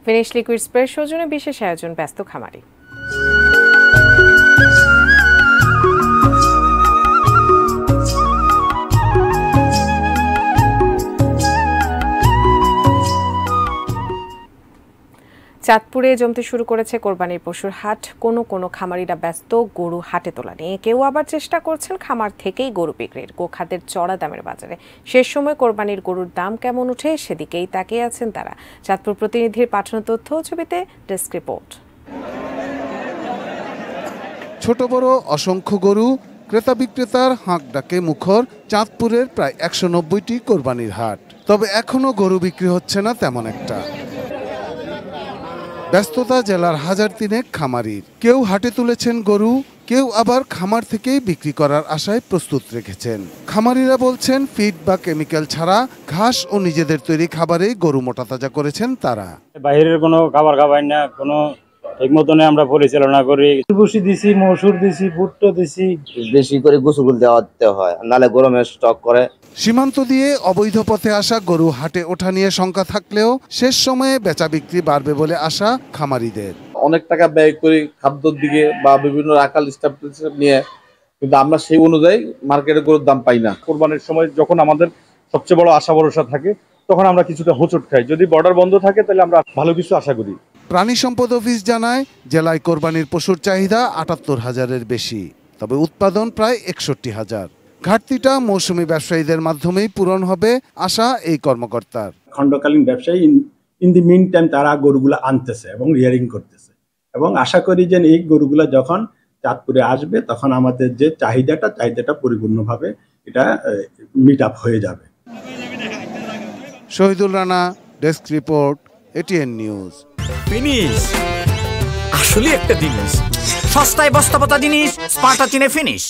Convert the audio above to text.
Finish liquid spray সৌজন্যে বিশেষ আয়োজন, ব্যস্ত খামারি। চাঁদপুরে জমতে শুরু করেছে কোরবানির পশুর হাট। কোনো খামারিরা ব্যস্ত গরু হাটে তোলা নিয়ে, কেউ আবার চেষ্টা করছেন খামার থেকেই গরু বিক্রির। গোখাদ্যের চড়া দামের বাজারে শেষ সময় কোরবানির গরুর দাম কেমন উঠে সেদিকেই তাকিয়ে আছেন তারা। চাঁদপুর প্রতিনিধির পাঠানো তথ্য ছবিতে ডেস্ক রিপোর্ট। ছোট বড় অসংখ্য গরু, ক্রেতা বিক্রেতার হাঁক ডাকে মুখর চাঁদপুরের প্রায় ১৯০টি কোরবানির হাট। তবে এখনো গরু বিক্রি হচ্ছে না তেমন একটা। ব্যস্ততা জেলার হাজার তিনেক খামারির। কেউ হাটে তুলেছেন গরু, কেউ আবার খামার থেকেই বিক্রি করার আশায় প্রস্তুত রেখেছেন। খামারিরা বলছেন ফিড বা কেমিক্যাল ছাড়া ঘাস ও নিজেদের তৈরি খাবারেই গরু মোটাতাজা করেছেন তারা। বাইরের কোনো খাবার খাবাই না, কোনো ঠিক মতনে আমরা পরিচালনা করি। ভুসি দিছি, মসুর দিছি, ভুট্টো দিছি, বেশি করে গোসল দিতে হয়, নালে গরমে স্টক করে। সীমান্ত দিয়ে অবৈধ পথে আসা গরু হাটে ওঠা নিয়ে শঙ্কা থাকলেও শেষ সময়ে বেচা বিক্রি বাড়বে বলে আশা খামারিদের। অনেক টাকা ব্যয় করি খাদ্যর দিকে বা বিভিন্ন রাখাল স্টাফ নিয়ে, কিন্তু আমরা সেই অনুযায়ী মার্কেটে গরুর দাম পাই না। কোরবানির সময় যখন আমাদের সবচেয়ে বড় আশা ভরসা থাকে, তখন আমরা কিছুটা হোঁচট খাই। যদি বর্ডার বন্ধ থাকে তাহলে আমরা ভালো কিছু আশা করি। প্রাণী সম্পদ অফিস জানায় জেলায় কোরবানির পশুর চাহিদা ৭৮,০০০-এর বেশি, তবে উৎপাদন প্রায় ৬১,০০০। ঘাটতিটা মৌসুমী ব্যবসায়ীদের মাধ্যমেই পূরণ হবে আশা এই কর্মকর্তার। খণ্ডকালীন ব্যবসায়ী ইন দি মিন টাইম তারা গরুগুলো আনতেছে এবং রিয়ারিং করতেছে, এবং আশা করি যে এই গরুগুলো যখন চাঁদপুরে আসবে তখন আমাদের যে চাহিদাটা পরিপূর্ণভাবে এটা মিট আপ হয়ে যাবে। Shahidul Rana, desk report, ATN news. Finish আসলে একটা জিনিস, সস্তায় বস্তাপতা জিনিস, স্পার্টা চিনে ফিনিশ।